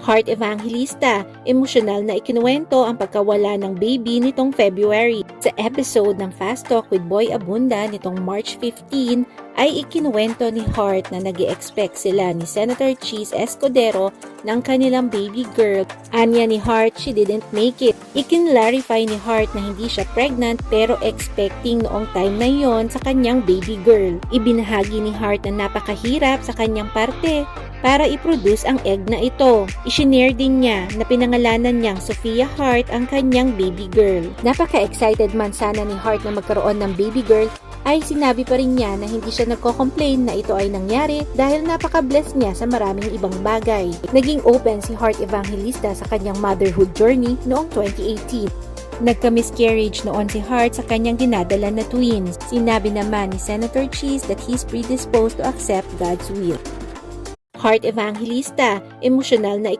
Heart Evangelista, emosyonal na ikinuwento ang pagkawala ng baby nitong February. Sa episode ng Fast Talk with Boy Abunda nitong March 15, ay ikinuwento ni Heart na nag-i-expect sila ni Senator Cheese Escudero ng kanilang baby girl. Anya ni Heart, she didn't make it. Ikin-clarify ni Heart na hindi siya pregnant pero expecting noong time na yon sa kanyang baby girl. Ibinahagi ni Heart na napakahirap sa kanyang parte para i-produce ang egg na ito. I-share din niya na pinangalanan niyang Sophia Heart ang kanyang baby girl. Napaka-excited man sana ni Heart na magkaroon ng baby girl, ay sinabi pa rin niya na hindi siya nagko-complain na ito ay nangyari dahil napaka-blessed niya sa maraming ibang bagay. Naging open si Heart Evangelista sa kanyang motherhood journey noong 2018. Nagka-miscarriage noon si Heart sa kanyang dinadala na twins. Sinabi naman ni Senator Cheese that he's predisposed to accept God's will. Heart Evangelista, emosyonal na